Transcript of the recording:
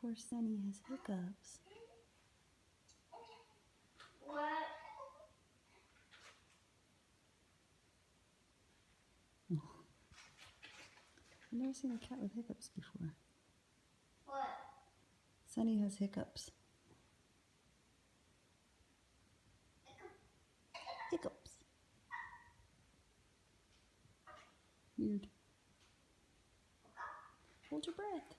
Poor Sunny has hiccups. What? Oh. I've never seen a cat with hiccups before. What? Sunny has hiccups. Hiccups. Weird. Hold your breath.